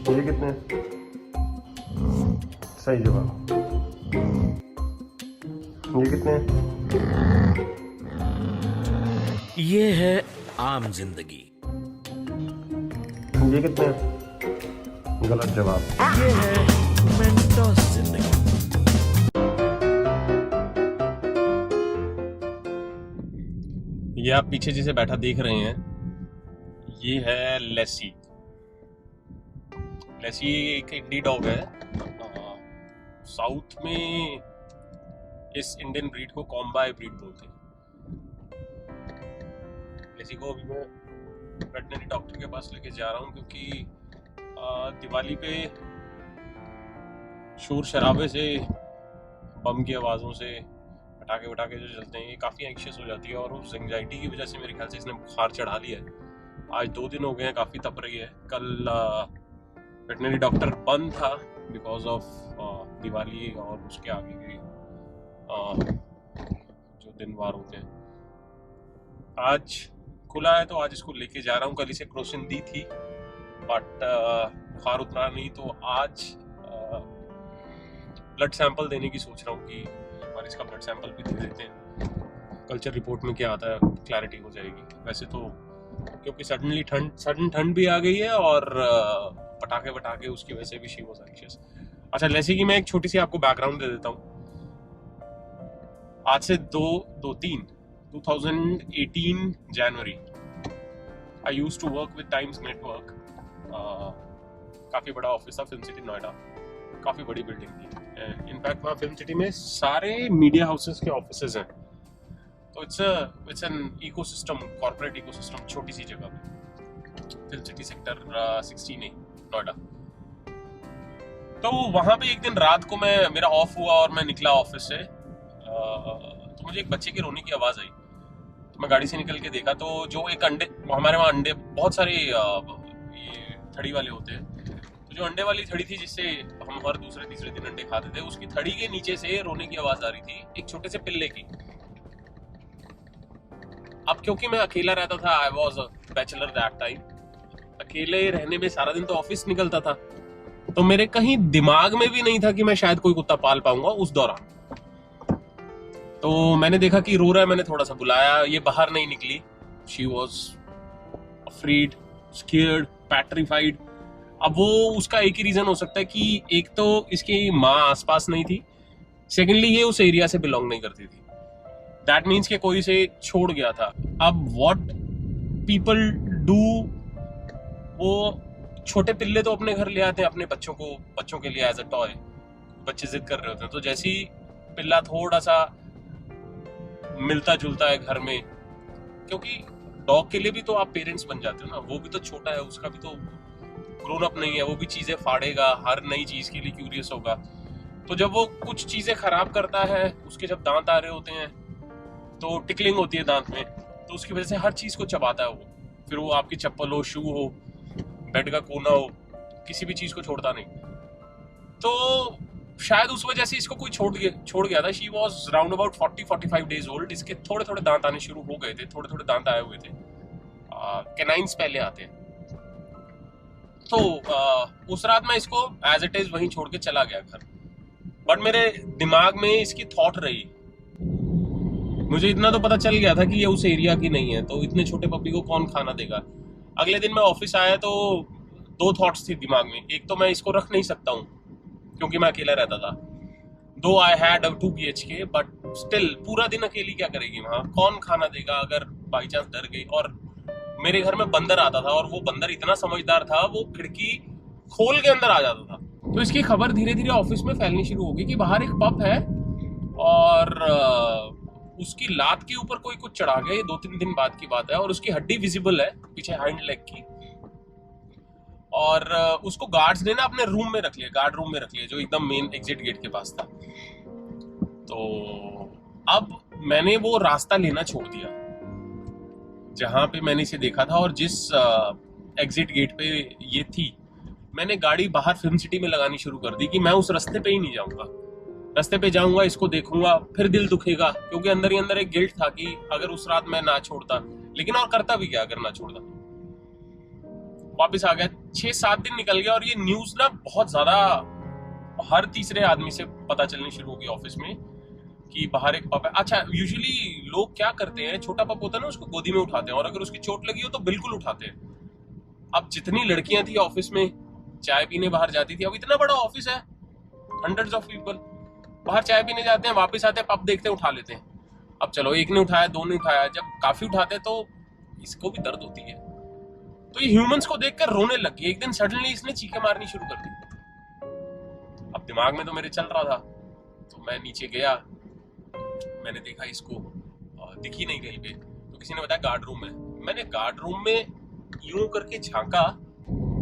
ये कितने? सही जवाब। ये कितने? ये है आम जिंदगी। ये कितने? गलत जवाब। ये है मेंटोस जिंदगी। ये आप पीछे जिसे बैठा देख रहे हैं, ये है लेसी। लेसी एक इंडी डॉग है। साउथ में इस इंडियन ब्रीड को कॉम्बाई ब्रीड बोलते हैं। लेसी को अभी मैं वेटनरी डॉक्टर के पास लेके जा रहा हूँ क्योंकि दिवाली पे शोर शराबे से, बम की आवाज़ों से, पटाखे वटाखे जो चलते हैं, ये काफ़ी एंग्शियस हो जाती है और उस एंग्जाइटी की वजह से मेरे ख्याल से इसने बुखार चढ़ा लिया है। आज 2 दिन हो गए हैं, काफ़ी तप रही है। कल वेटनरी डॉक्टर बंद था बिकॉज ऑफ दिवाली और उसके आगे के जो दिन वार होते हैं। आज खुला है तो आज इसको लेके जा रहा हूँ। कल इसे क्रोसिन दी थी बट बुखार उतरा नहीं, तो आज ब्लड सैंपल देने की सोच रहा हूँ कि एक बार इसका ब्लड सैंपल भी दे देते हैं। कल्चर रिपोर्ट में क्या आता है क्लैरिटी हो जाएगी। वैसे तो क्योंकि सडन ठंड भी आ गई है और पटाखे वटाखे उसकी वजह से भी शी वाज एंग्शियस। अच्छा, लेसी की मैं एक छोटी सी आपको बैकग्राउंड दे देता हूँ। आज से 2018 जनवरी I used to work with Times Network. काफ़ी बड़ा ऑफिस था फिल्म सिटी नोएडा, काफ़ी बड़ी बिल्डिंग थी। इनफैक्ट वहाँ फिल्म सिटी में सारे मीडिया हाउसेस के ऑफिसेज हैं, तो it's an ecosystem, corporate ecosystem, छोटी सी जगह पे, film city sector 16A Noida. तो वहाँ पे एक दिन रात को मेरा ऑफ हुआ और मैं निकला ऑफिस से, तो मुझे एक बच्चे के रोने की आवाज़ आई। तो मैं गाड़ी से निकल के देखा तो जो एक अंडे, हमारे वहाँ अंडे बहुत सारे ये थड़ी वाले होते हैं, तो जो अंडे वाली थड़ी थी जिससे हम हर दूसरे तीसरे दिन अंडे खाते थे, उसकी थड़ी के नीचे से रोने की आवाज़ आ रही थी, एक छोटे से पिल्ले की। अब क्योंकि मैं अकेला रहता था, I was a bachelor that time, अकेले रहने में सारा दिन तो ऑफिस निकलता था, तो मेरे कहीं दिमाग में भी नहीं था कि मैं शायद कोई कुत्ता पाल पाऊंगा उस दौरान। तो मैंने देखा कि रो रहा है, मैंने थोड़ा सा बुलाया, ये बाहर नहीं निकली। She was afraid, scared, petrified. अब वो उसका एक ही रीजन हो सकता है कि एक तो इसकी माँ आसपास नहीं थी, सेकेंडली ये उस एरिया से बिलोंग नहीं करती थी। दैट मीन्स कि कोई से छोड़ गया था। अब व्हाट पीपल डू, वो छोटे पिल्ले तो अपने घर ले आते हैं अपने बच्चों के लिए एज अ टॉय। बच्चे जिद कर रहे होते हैं, तो जैसे ही पिल्ला थोड़ा सा मिलता जुलता है घर में, क्योंकि डॉग के लिए भी तो आप पेरेंट्स बन जाते हो ना, वो भी तो छोटा है, उसका भी तो ग्रोन अप नहीं है, वो भी चीजें फाड़ेगा, हर नई चीज के लिए क्यूरियस होगा। तो जब वो कुछ चीजें खराब करता है, उसके जब दांत आ रहे होते हैं तो टिकलिंग होती है दांत में, तो उसकी वजह से हर चीज को चबाता है वो। फिर वो आपकी चप्पल हो, शू हो, बेड का कोना हो, किसी भी चीज को छोड़ता नहीं। तो शायद उस वजह से इसको कोई छोड़ गया था। She was round about 40-45 days old. इसके थोड़े थोड़े दांत आने शुरू हो गए थे, थोड़े थोड़े दांत आए हुए थे, कैनाइन्स पहले आते हैं। तो उस रात मैं इसको एज इट इज वहीं छोड़ के चला गया घर, बट मेरे दिमाग में इसकी थॉट रही। मुझे इतना तो पता चल गया था कि ये उस एरिया की नहीं है, तो इतने छोटे पपी को कौन खाना देगा। अगले दिन मैं ऑफिस आया तो 2 थॉट्स थी दिमाग में। एक तो मैं इसको रख नहीं सकता हूँ क्योंकि मैं अकेला रहता था, दो I had 2 BHK, but still पूरा दिन अकेली क्या करेगी वहाँ, कौन खाना देगा अगर बाई चांस डर गई। और मेरे घर में बंदर आता था और वो बंदर इतना समझदार था, वो खिड़की खोल के अंदर आ जाता था। तो इसकी खबर धीरे धीरे ऑफिस में फैलनी शुरू हो गई कि बाहर एक पप है और उसकी लात के ऊपर कोई कुछ चढ़ा गया। ये 2-3 दिन बाद की बात है और उसकी हड्डी विजिबल है पीछे हाइंड लेग की। और उसको गार्ड्स ने ना अपने रूम में रख लिया, गार्ड रूम में रख लिया, जो एकदम मेन एग्जिट गेट के पास था। तो अब मैंने वो रास्ता लेना छोड़ दिया जहां पे मैंने इसे देखा था, और जिस एग्जिट गेट पे ये थी, मैंने गाड़ी बाहर फिल्म सिटी में लगानी शुरू कर दी कि मैं उस रास्ते पे ही नहीं जाऊंगा। रास्ते पे जाऊंगा, इसको देखूंगा, फिर दिल दुखेगा, क्योंकि अंदर ही अंदर एक गिल्ट था कि अगर उस रात मैं ना छोड़ता, लेकिन और करता भी क्या अगर ना छोड़ता। वापस आ गया। 6-7 दिन निकल गया और ये न्यूज ना बहुत ज्यादा हर तीसरे आदमी से पता चलनी शुरू होगी ऑफिस में कि बाहर एक पप है। अच्छा, यूजुअली लोग क्या करते हैं, छोटा पप होता है ना, उसको गोदी में उठाते हैं और अगर उसकी चोट लगी हो तो बिल्कुल उठाते हैं। अब जितनी लड़कियां थी ऑफिस में, चाय पीने बाहर जाती थी, अब इतना बड़ा ऑफिस है, हंड्रेड्स ऑफ पीपल बाहर चाय पीने जाते हैं, वापस आते हैं, पप देखते हैं, उठा लेते हैं। अब चलो, एक ने उठाया, दो ने उठाया, जब काफी उठाते हैं तो इसको भी दर्द होती है। तो ये ह्यूमंस को देखकर रोने लग गई। एक दिन सडनली इसने चीखें मारनी शुरू कर दी। अब दिमाग में तो मेरे चल रहा था, तो मैं नीचे गया, मैंने देखा इसको, दिखी नहीं कहीं पे, तो किसी ने बताया गार्ड रूम में। मैंने गार्ड रूम में यूं करके झांका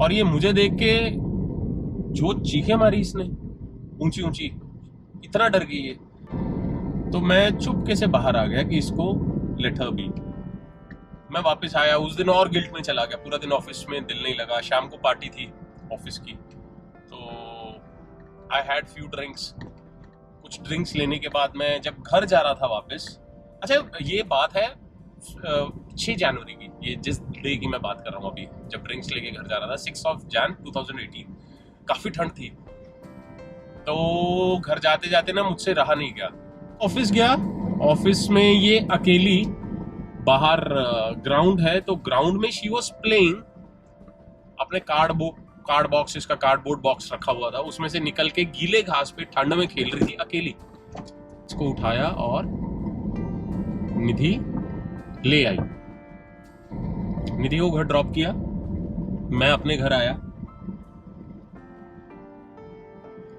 और ये मुझे देख के जो चीखें मारी इसने, ऊंची ऊंची, इतना डर गई है। तो मैं चुपके से बाहर आ गया कि इसको लेट हर बी। मैं वापस आया, उस दिन और गिल्ट में चला गया, पूरा दिन ऑफिस में दिल नहीं लगा। शाम को पार्टी थी ऑफिस की, तो आई हैड फ्यू ड्रिंक्स। कुछ ड्रिंक्स लेने के बाद मैं जब घर जा रहा था वापस, अच्छा ये बात है 6 जनवरी की, ये जिस डे की मैं बात कर रहा हूँ अभी, जब ड्रिंक्स लेके घर जा रहा था, 6 जनवरी 2018, काफी ठंड थी। तो घर जाते जाते ना मुझसे रहा नहीं गया, ऑफिस गया। ऑफिस में ये अकेली, बाहर ग्राउंड है, तो ग्राउंड में शी वॉज प्लेइंग, अपने कार्ड बॉक्स, इसका कार्डबोर्ड बॉक्स रखा हुआ था, उसमें से निकल के गीले घास पे ठंड में खेल रही थी अकेली। इसको उठाया और निधि ले आई। निधि को घर ड्रॉप किया, मैं अपने घर आया,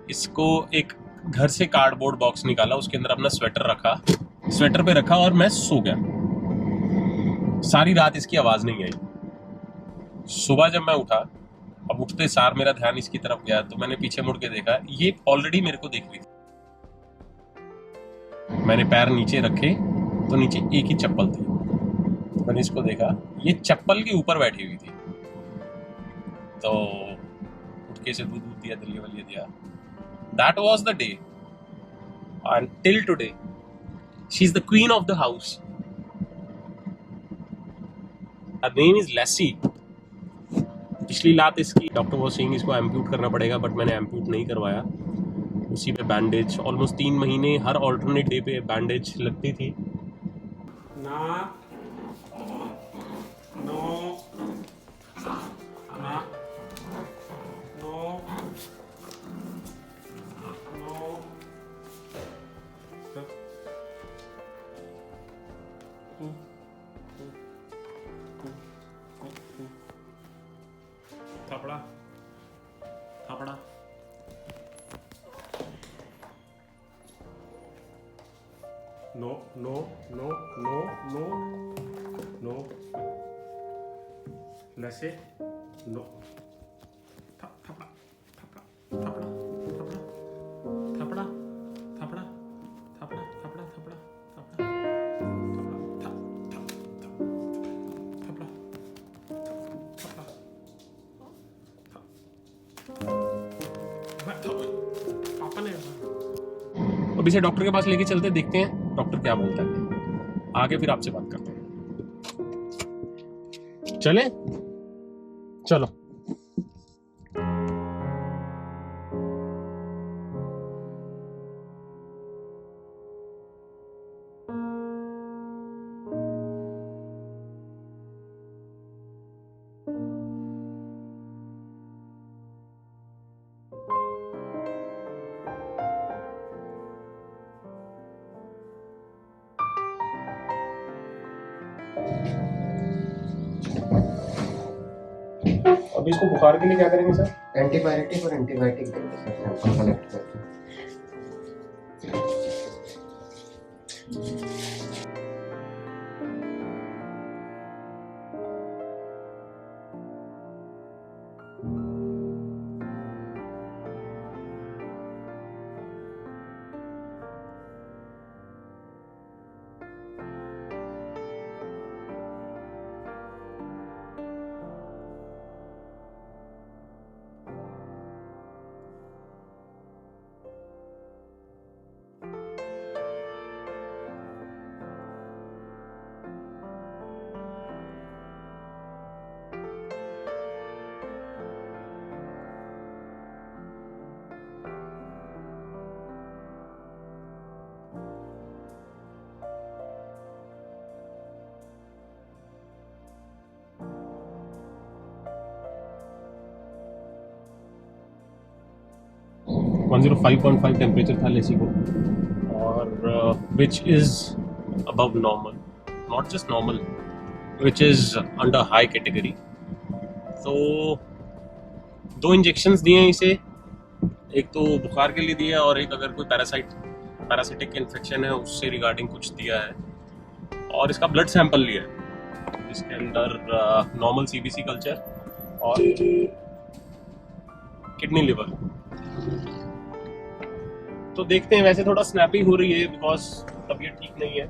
इसको एक घर से कार्डबोर्ड बॉक्स निकाला, उसके अंदर अपना स्वेटर रखा, स्वेटर पे रखा और मैं सो गया। सारी रात इसकी आवाज नहीं आई। सुबह जब मैं उठा, अब उठते सार मेरा ध्यान इसकी तरफ गया, तो मैंने पीछे मुड़ के देखा, ये ऑलरेडी मेरे को देख रही थी। मैंने पैर नीचे रखे तो नीचे एक ही चप्पल थी, तो मैंने इसको देखा, ये चप्पल के ऊपर बैठी हुई थी। तो उठ के से दूध दिया, दलिया वलिया दिया। That was the day, and till today she is the queen of the house. Her name is Lassie. पिछली लात इसकी, डॉक्टर वो सेइंग इसको एम्प्यूट करना पड़ेगा, बट मैंने एम्प्यूट नहीं करवाया। उसी पे बैंडेज ऑलमोस्ट 3 महीने, हर ऑल्टरनेट डे पे बैंडेज लगती थी। ना नो ना नो नो थपड़ा थपड़ा no no no no no no लसे नो थपड़ा थपड़ा थपड़ा थपड़ा थपड़ा थपड़ा थपड़ा थपड़ा थपड़ा पापा ने अब इसे डॉक्टर के पास लेके चलते, देखते हैं डॉक्टर क्या बोलता है, आगे फिर आपसे बात करते हैं। चले चलो। अब इसको बुखार के लिए क्या करेंगे सर? एंटीबायोटिक और एंटीबायोटिक देंगे सर, सैंपल कलेक्ट करके। 105.5 टेम्परेचर था लेसी को, और which is above normal, not just normal, which is under high category. तो 2 इंजेक्शंस दिए हैं इसे, एक तो बुखार के लिए दिया है और एक अगर कोई पैरासिटिक इन्फेक्शन है उससे रिगार्डिंग कुछ दिया है, और इसका ब्लड सैंपल लिया है जिसके अंदर नॉर्मल सीबीसी कल्चर और किडनी लिवर। तो देखते हैं, वैसे थोड़ा स्नैपी हो रही है बिकॉज तबीयत ठीक नहीं है।